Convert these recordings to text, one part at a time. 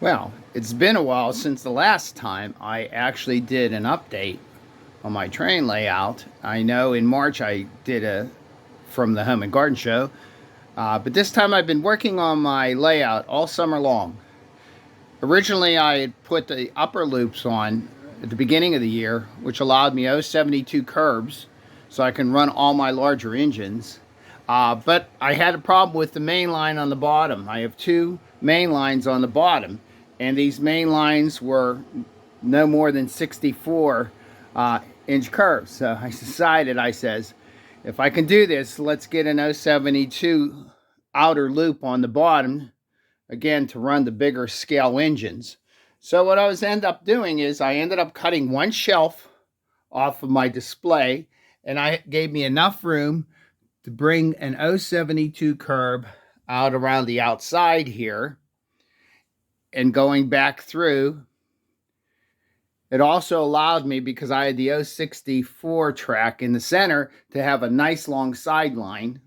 Well, it's been a while since the last time I actually did an update on my train layout. I know in March I did a from the Home and Garden Show, but this time I've been working on my layout all summer long. Originally, I had put the upper loops on at the beginning of the year, which allowed me 072 curbs so I can run all my larger engines. But I had a problem with the main line on the bottom. I have two main lines on the bottom, and these main lines were no more than 64 inch curves. So I decided, I says, if I can do this, let's get an 072 outer loop on the bottom again to run the bigger scale engines. So what I was end up doing is I ended up cutting one shelf off of my display, and I gave me enough room to bring an 072 curb out around the outside here and going back through. It also allowed me, because I had the 064 track in the center, to have a nice long sideline.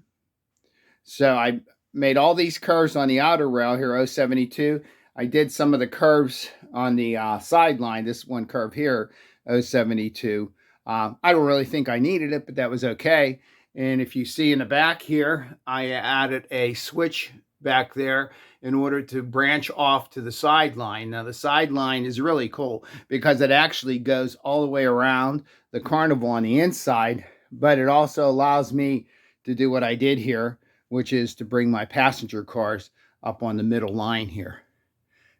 So I made all these curves on the outer rail here, 072. I did some of the curves on the sideline, this one curve here, 072. I don't really think I needed it, but that was okay. And if you see in the back here, I added a switch back there in order to branch off to the sideline. Now, the sideline is really cool because it actually goes all the way around the carnival on the inside, but it also allows me to do what I did here, which is to bring my passenger cars up on the middle line here.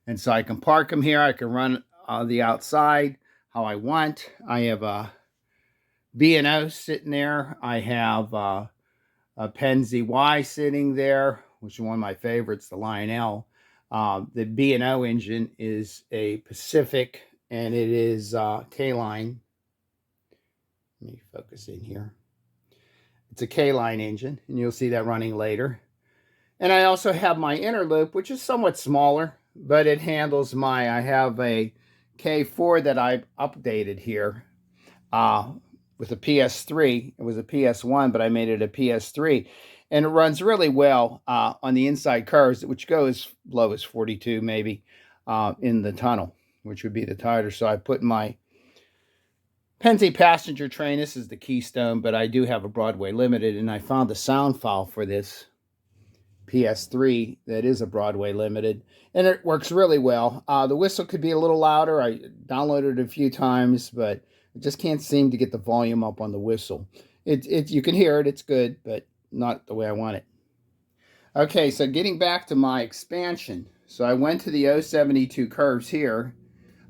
And so I can park them here. I can run the outside how I want. I have a B&O sitting there. I have a Penn ZY sitting there, which is one of my favorites, the Lionel. The B&O engine is a Pacific, and it is K-line. Let me focus in here. It's a K-line engine, and you'll see that running later. And I also have my inner loop, which is somewhat smaller, but it handles I have a K4 that I've updated here with a PS3. It was a PS1, but I made it a PS3. And it runs really well on the inside curves, which go as low as 42 maybe in the tunnel, which would be the tighter. So I put my Pennsy passenger train. This is the Keystone, but I do have a Broadway Limited, and I found the sound file for this PS3 that is a Broadway Limited, and it works really well. The whistle could be a little louder. I downloaded it a few times, but I just can't seem to get the volume up on the whistle. You can hear it. It's good, but not the way I want it. Okay, so getting back to my expansion. So I went to the 072 curves here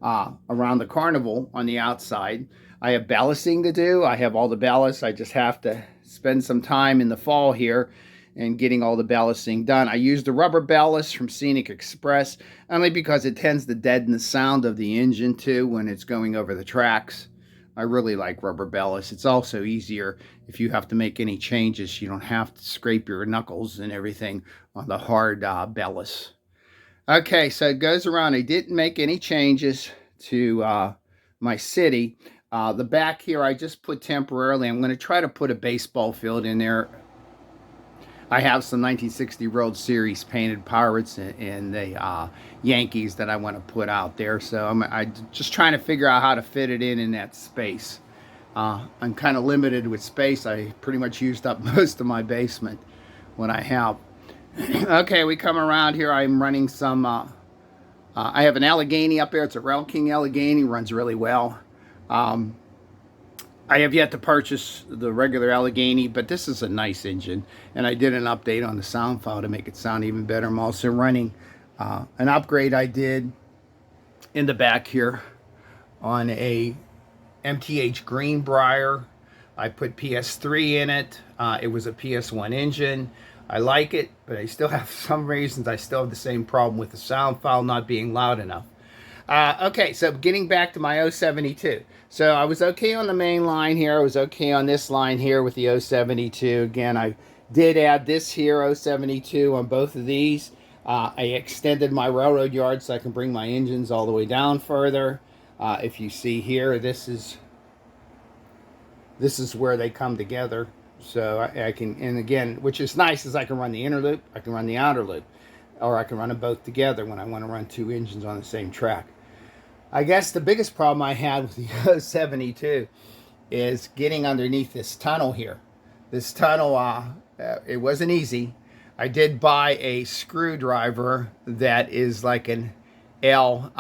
around the carnival on the outside. I have ballasting to do. I have all the ballast. I just have to spend some time in the fall here and getting all the ballasting done. I use the rubber ballast from Scenic Express only because it tends to deaden the sound of the engine too when it's going over the tracks. I really like rubber ballast. It's also easier if you have to make any changes. You don't have to scrape your knuckles and everything on the hard ballast. Okay, so it goes around. I didn't make any changes to my city. The back here I just put temporarily. I'm going to try to put a baseball field in there. I have some 1960 World Series painted Pirates and the Yankees that I want to put out there. So I'm just trying to figure out how to fit it in that space. I'm kind of limited with space. I pretty much used up most of my basement when I have. Okay, we come around here. I'm running some, I have an Allegheny up there. It's a Rail King Allegheny, runs really well. I have yet to purchase the regular Allegheny, but this is a nice engine. And I did an update on the sound file to make it sound even better. I'm also running an upgrade I did in the back here on a MTH Greenbrier. I put PS3 in it. It was a PS1 engine. I like it, but I still have some reasons. I still have the same problem with the sound file not being loud enough. Okay, so getting back to my 072. So I was okay on the main line here. I was okay on this line here with the 072. Again, I did add this here, 072, on both of these. I extended my railroad yard so I can bring my engines all the way down further. If you see here, this is where they come together. So I can, and again, which is nice, is I can run the inner loop, I can run the outer loop. or I can run them both together when I want to run two engines on the same track. I guess the biggest problem I had with the 72 is getting underneath this tunnel here. This tunnel, it wasn't easy. I did buy a screwdriver that is like an L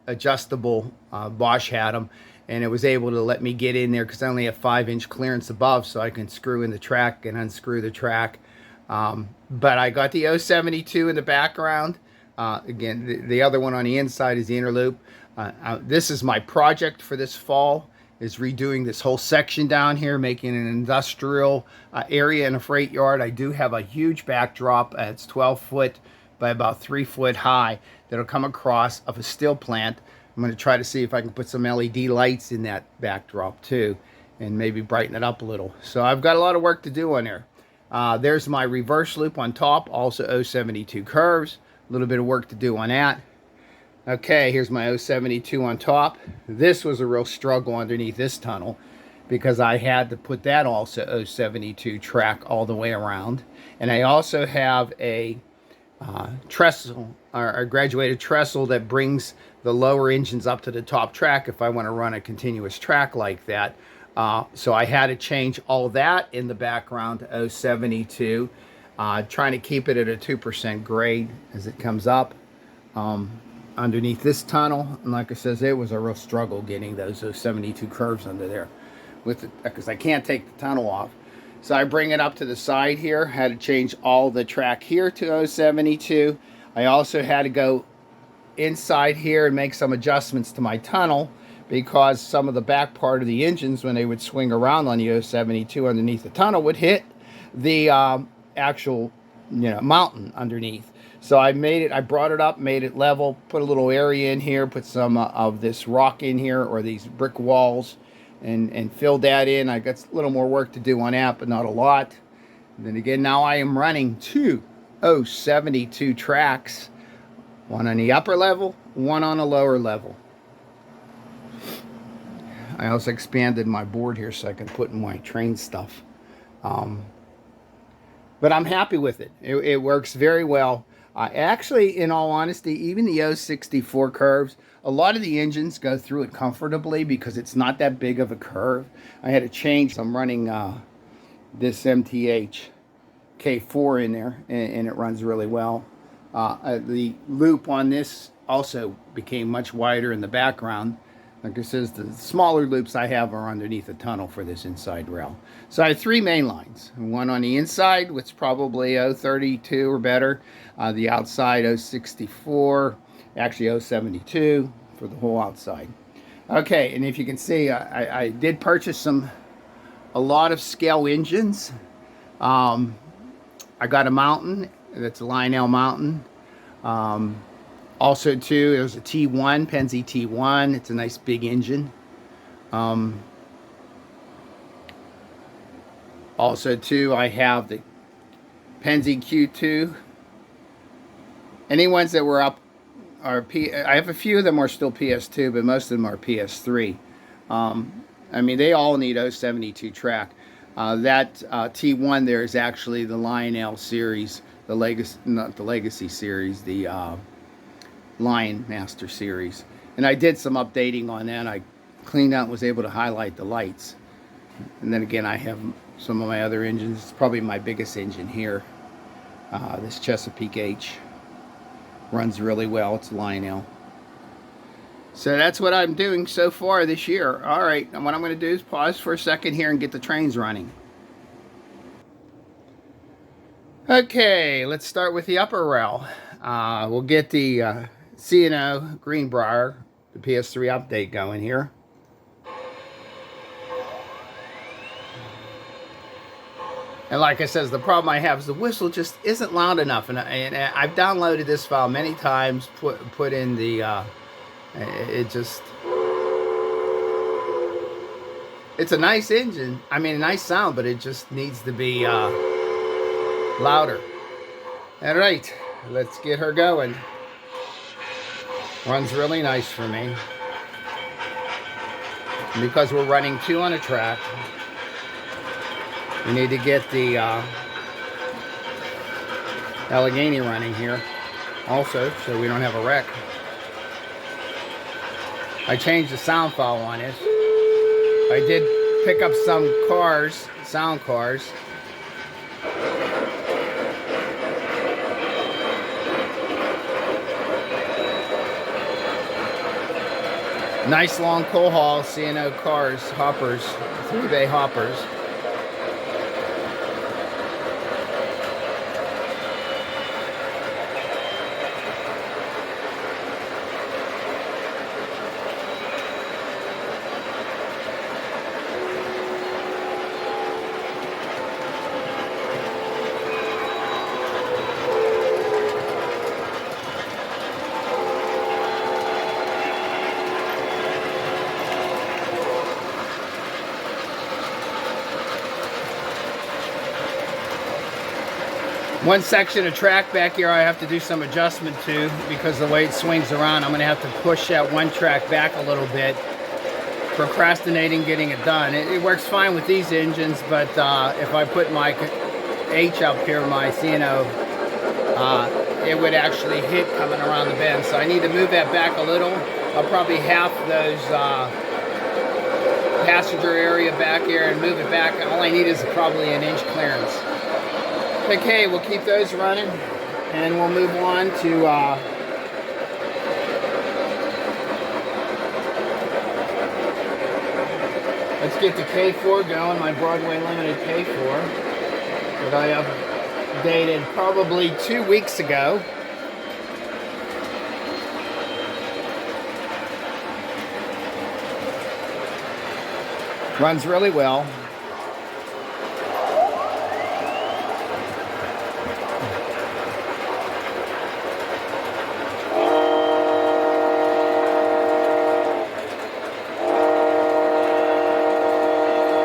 adjustable. Bosch had them, and it was able to let me get in there because I only have 5-inch clearance above, so I can screw in the track and unscrew the track. But I got the 072 in the background. Again, the other one on the inside is the inner loop. This is my project for this fall, is redoing this whole section down here, making an industrial area in a freight yard. I do have a huge backdrop. It's 12 foot by about 3 foot high that'll come across of a steel plant. I'm going to try to see if I can put some LED lights in that backdrop too, and maybe brighten it up a little. So I've got a lot of work to do on there. There's my reverse loop on top, also 072 curves. A little bit of work to do on that. Okay, here's my 072 on top. This was a real struggle underneath this tunnel because I had to put that also 072 track all the way around. And I also have a trestle, or a graduated trestle that brings the lower engines up to the top track if I want to run a continuous track like that. So I had to change all that in the background to 072, trying to keep it at a 2% grade as it comes up. Underneath this tunnel, and like I says, it was a real struggle getting those 072 curves under there with it, because I can't take the tunnel off. So I bring it up to the side here. Had to change all the track here to 072. I also had to go inside here and make some adjustments to my tunnel because some of the back part of the engines, when they would swing around on the 072 underneath the tunnel, would hit the actual mountain underneath. So I brought it up, made it level, put a little area in here, put some of this rock in here, or these brick walls, and filled that in. I got a little more work to do on that, but not a lot. And then again, now I am running two 072 tracks, one on the upper level, one on the lower level. I also expanded my board here so I can put in my train stuff. But I'm happy with it. It works very well. Actually, in all honesty, even the 064 curves, a lot of the engines go through it comfortably because it's not that big of a curve. I had to change. I'm running this MTH K4 in there, and it runs really well. The loop on this also became much wider in the background. Like I says, the smaller loops I have are underneath the tunnel for this inside rail. So I have 3 main lines. One on the inside, which is probably 032 or better. The outside 064, actually 072 for the whole outside. Okay, and if you can see, I did purchase a lot of scale engines. I got a mountain, that's a Lionel mountain. Also, too, there's a T1, Penzi T1. It's a nice big engine. Also, too, I have the Penzi Q2. Any ones that were up are I have a few of them are still PS2, but most of them are PS3. I mean, they all need 072 track. That T1 there is actually the Lionel series, the Legacy, not the Legacy series, the Lion Master series. And I did some updating on that. I cleaned out and was able to highlight the lights. And then again, I have some of my other engines. It's probably my biggest engine here. This Chesapeake H runs really well. It's Lionel. So that's what I'm doing so far this year. All right, and what I'm going to do is pause for a second here and get the trains running. Okay, let's start with the upper rail. We'll get the C&O Greenbrier, the PS3 update going here. And like I said, the problem I have is the whistle just isn't loud enough. And I've downloaded this file many times, put in the, it just, it's a nice engine. I mean, a nice sound, but it just needs to be louder. All right, let's get her going. Runs really nice for me. And because we're running 2 on a track, we need to get the Allegheny running here. also, so we don't have a wreck. I changed the sound file on it. I did pick up some cars, sound cars. Nice long coal haul, C&O cars, hoppers, 3-bay hoppers. One section of track back here I have to do some adjustment to because the way it swings around. I'm going to have to push that one track back a little bit, procrastinating getting it done. It works fine with these engines, but if I put my H up here, my C&O, it would actually hit coming around the bend. So I need to move that back a little. I'll probably half those passenger area back here and move it back. All I need is probably an inch clearance. Okay, we'll keep those running, and we'll move on to let's get the K4 going, my Broadway Limited K4 that I updated probably 2 weeks ago. Runs really well.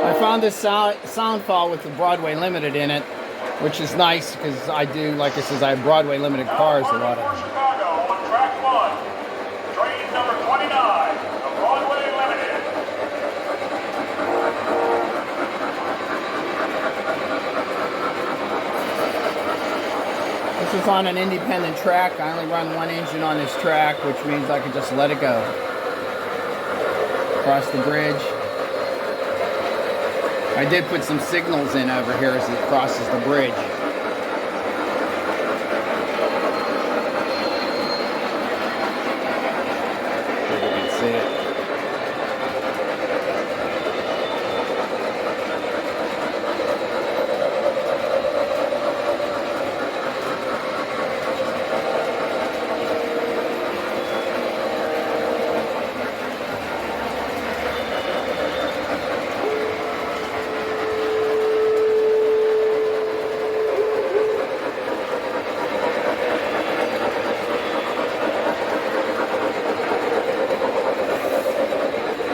I found this sound file with the Broadway Limited in it, which is nice because I do, like I said, I have Broadway Limited cars a lot of. Chicago on track 1, train number 29, the Broadway Limited. This is on an independent track. I only run one engine on this track, which means I can just let it go. Across the bridge. I did put some signals in over here as it crosses the bridge. You can see it.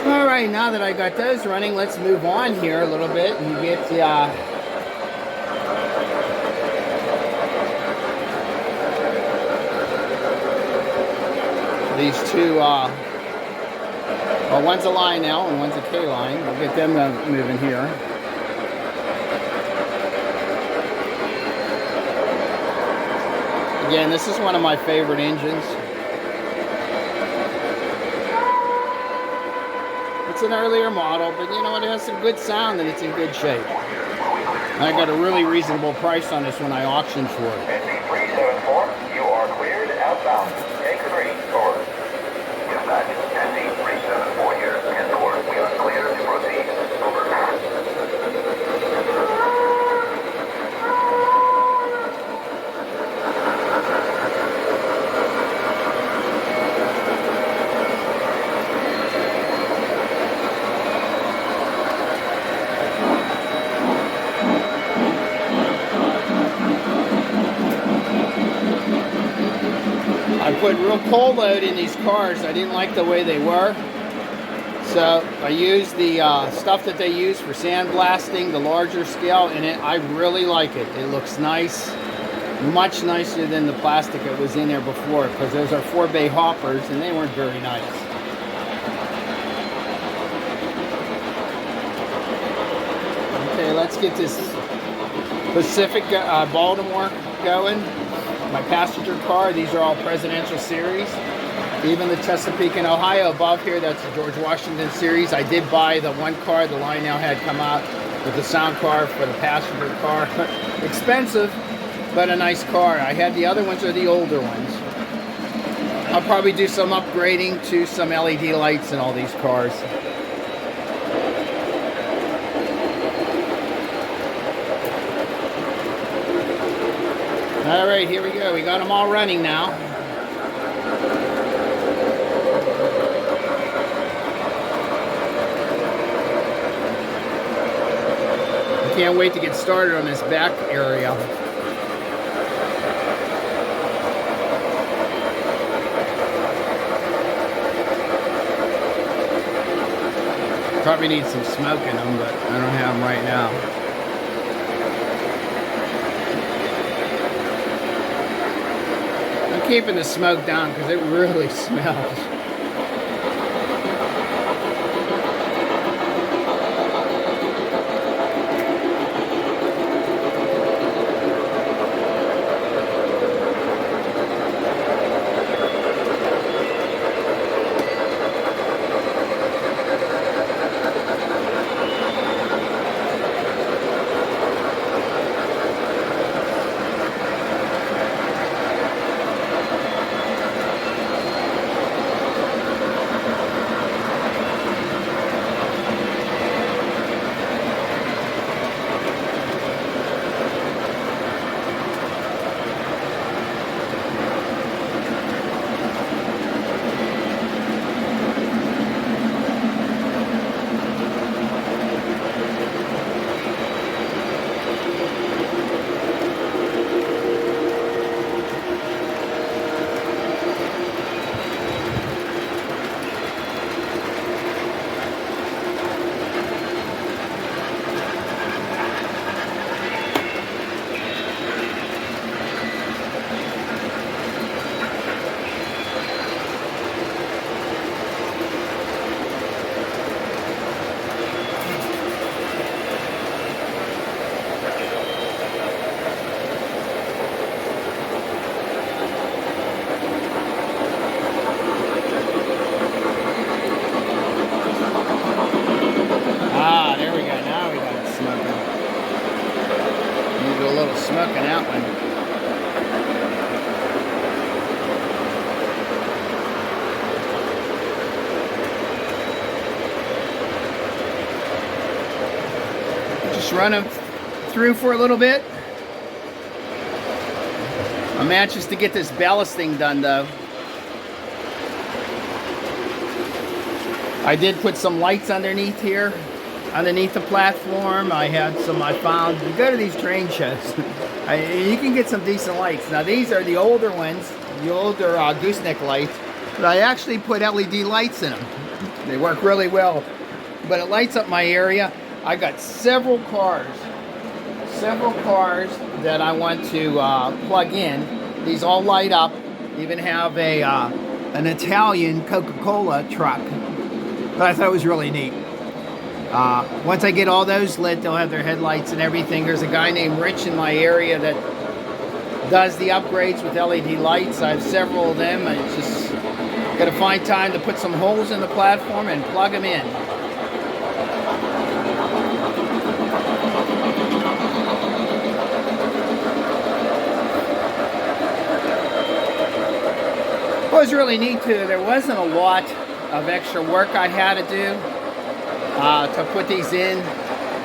Alright, now that I got those running, let's move on here a little bit and get these two, well, one's a line L and one's a K line. We'll get them moving here. Again, this is one of my favorite engines. It's an earlier model, but you know what, it has some good sound and it's in good shape. I got a really reasonable price on this when I auctioned for it. 5374, you are cleared outbound. Take 3 forward. Dispatch, 5374 here, 10-4. We are clear to proceed. Over. I put real coal load in these cars. I didn't like the way they were. So I used the stuff that they use for sandblasting, the larger scale in it. I really like it. It looks nice. Much nicer than the plastic that was in there before, because those are 4-bay hoppers and they weren't very nice. Okay, let's get this Pacific Baltimore going. my passenger car. These are all Presidential Series. Even the Chesapeake and Ohio above here, that's the George Washington Series. I did buy the one car the line now had come out with the sound car for the passenger car. Expensive, but a nice car. I had the other ones are the older ones. I'll probably do some upgrading to some LED lights in all these cars. All right, here we go. We got them all running now. I can't wait to get started on this back area. Probably need some smoke in them, but I don't have them right now. I'm keeping the smoke down because it really smells. Smoking out one. Just run them through for a little bit. I'm anxious to get this ballasting done though. I did put some lights underneath here. Underneath the platform, I had some. I found you go to these train shows, you can get some decent lights. Now these are the older ones, the older gooseneck lights, but I actually put LED lights in them. They work really well, but it lights up my area. I got several cars that I want to plug in. These all light up. Even have a an Italian Coca-Cola truck. But I thought it was really neat. Once I get all those lit, they'll have their headlights and everything. There's a guy named Rich in my area that does the upgrades with LED lights. I have several of them. I just got to find time to put some holes in the platform and plug them in. It was really neat too. There wasn't a lot of extra work I had to do. To put these in,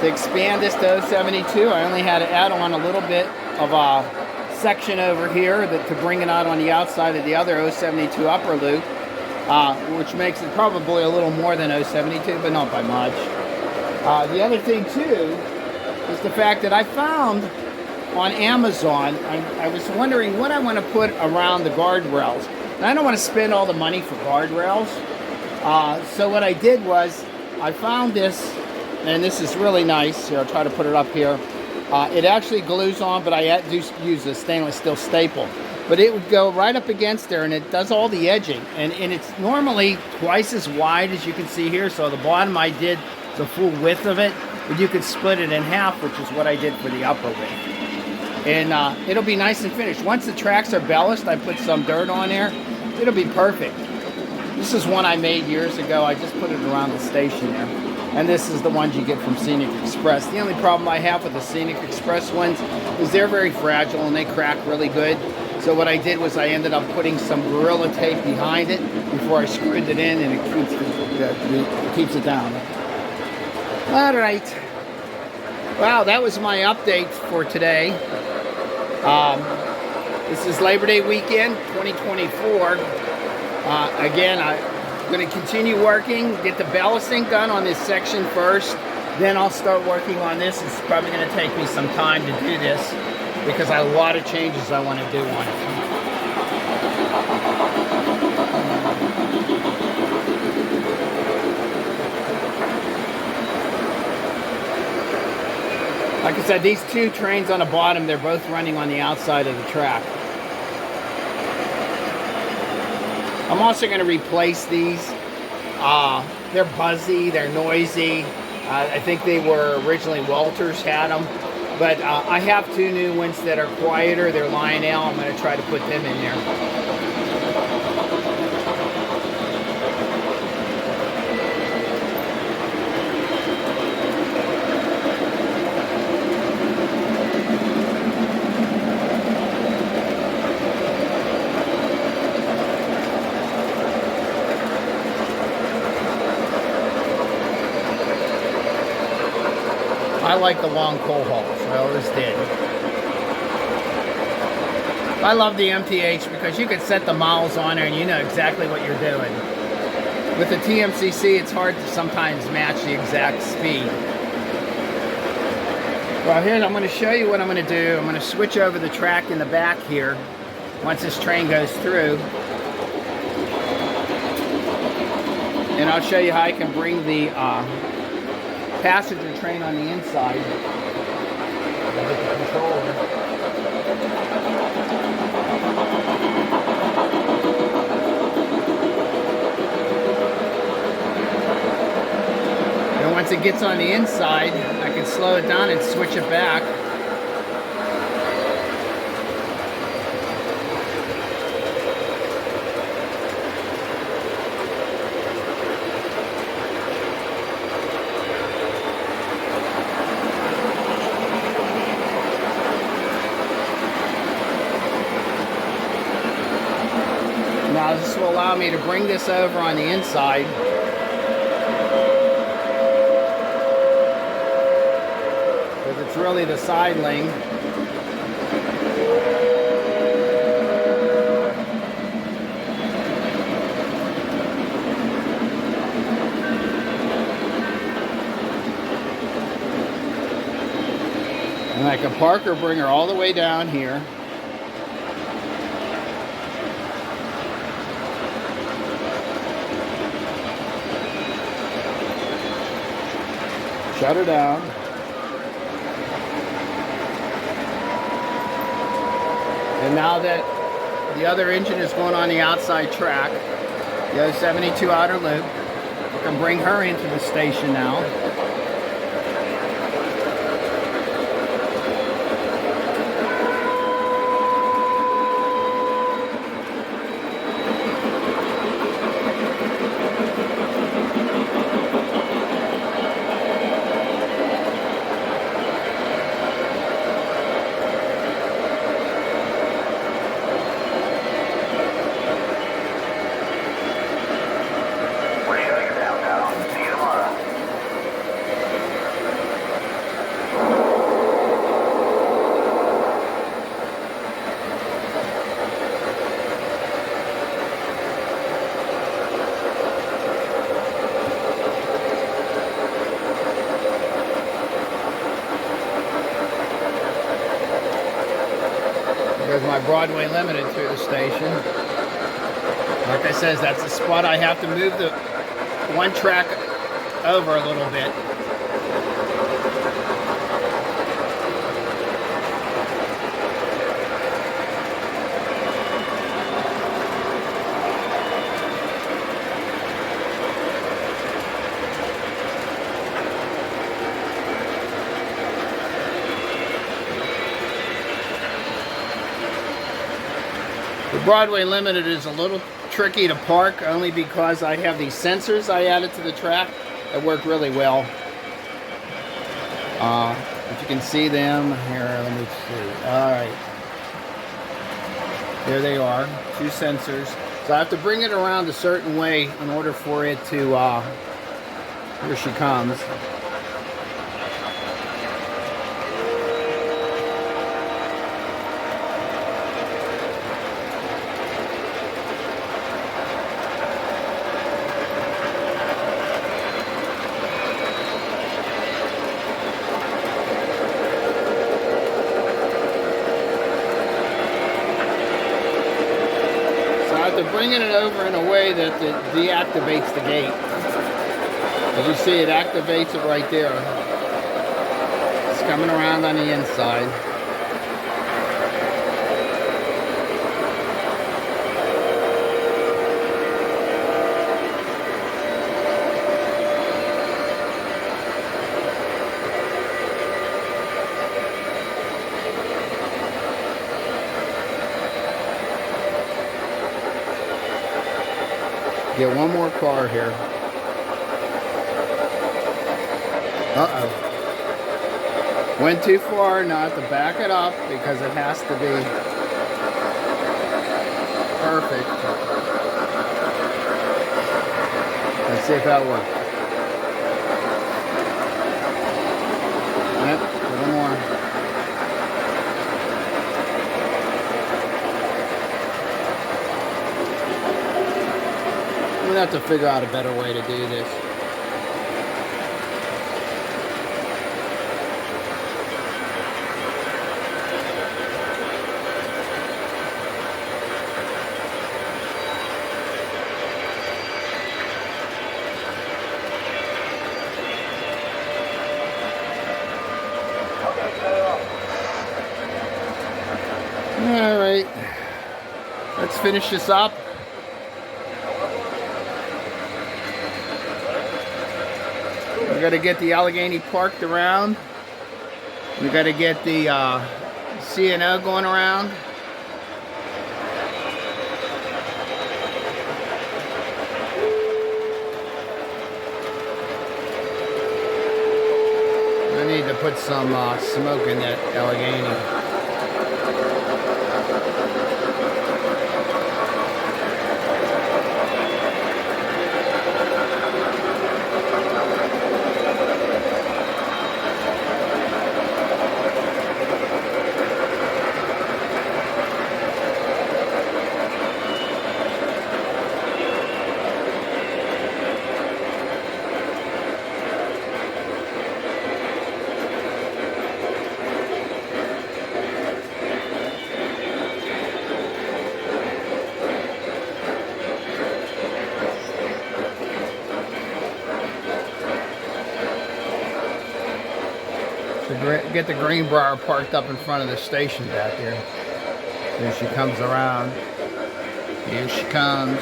to expand this to 072, I only had to add on a little bit of a section over here to bring it out on the outside of the other 072 upper loop, which makes it probably a little more than 072, but not by much. The other thing too is the fact that I found on Amazon, I was wondering what I want to put around the guardrails. And I don't want to spend all the money for guardrails. So what I did was, I found this, and this is really nice. Here, I'll try to put it up here. It actually glues on, but I do use a stainless steel staple. But it would go right up against there, and it does all the edging. And it's normally twice as wide as you can see here. So the bottom I did the full width of it, but you could split it in half, which is what I did for the upper width. and it'll be nice and finished. Once the tracks are bellished, I put some dirt on there. It'll be perfect. This is one I made years ago. I just put it around the station there. And this is the ones you get from Scenic Express. The only problem I have with the Scenic Express ones is they're very fragile and they crack really good. So what I did was I ended up putting some Gorilla Tape behind it before I screwed it in, and it keeps it down. All right. Wow, that was my update for today. This is Labor Day weekend, 2024. Again, I'm going to continue working, get the ballasting done on this section first. Then I'll start working on this. It's probably going to take me some time to do this because I have a lot of changes I want to do on it. Like I said, these two trains on the bottom, they're both running on the outside of the track. I'm also going to replace these. They're buzzy, they're noisy. I think they were originally Walters had them. But I have two new ones that are quieter. They're Lionel. I'm going to try to put them in there. I like the long coal hauls. I always did. I love the MTH because you can set the miles on there and you know exactly what you're doing. With the TMCC, it's hard to sometimes match the exact speed. Well, here I'm going to show you what I'm going to do. I'm going to switch over the track in the back here once this train goes through. And I'll show you how I can bring the passenger train on the inside. I'll get the controller. And once it gets on the inside, I can slow it down and switch it back. Now this will allow me to bring this over on the inside. Because it's really the side lane. And I can park or bring her all the way down here. Shut her down. And now that the other engine is going on the outside track, the other 72 outer loop, I can bring her into the station now. There's my Broadway Limited through the station. Like I said, that's the spot I have to move the one track over a little bit. Broadway Limited is a little tricky to park only because I have these sensors I added to the track that work really well. If you can see them here, let me see. All right, there they are, 2 sensors. So I have to bring it around a certain way in order for it to. Here she comes. They're bringing it over in a way that it deactivates the gate. As you see, it activates it right there. It's coming around on the inside. Get one more car here. Uh-oh. Went too far, now I have to back it up because it has to be perfect. Let's see if that works. Yep, a little more. I'm gonna have to figure out a better way to do this. All right, let's finish this up. We got to get the Allegheny parked around. We got to get the C&O going around. I need to put some smoke in that Allegheny. Get the Greenbrier parked up in front of the station back here. There she comes around. Here she comes.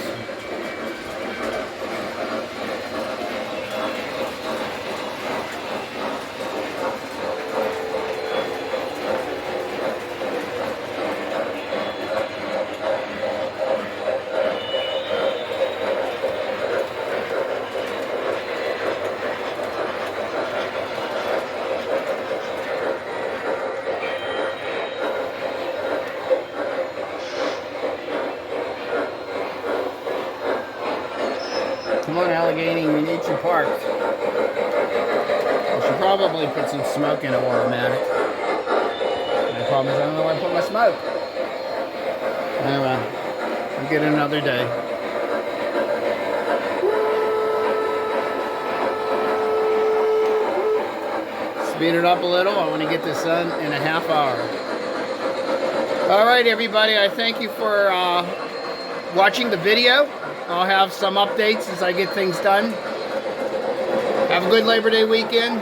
Come on, Allegheny, we need you parked. I should probably put some smoke in it while I'm at it. The problem is I don't know where I put my smoke. Oh well, we'll get another day. Speed it up a little. I want to get this done in a half hour. All right, everybody, I thank you for watching the video. I'll have some updates as I get things done. Have a good Labor Day weekend.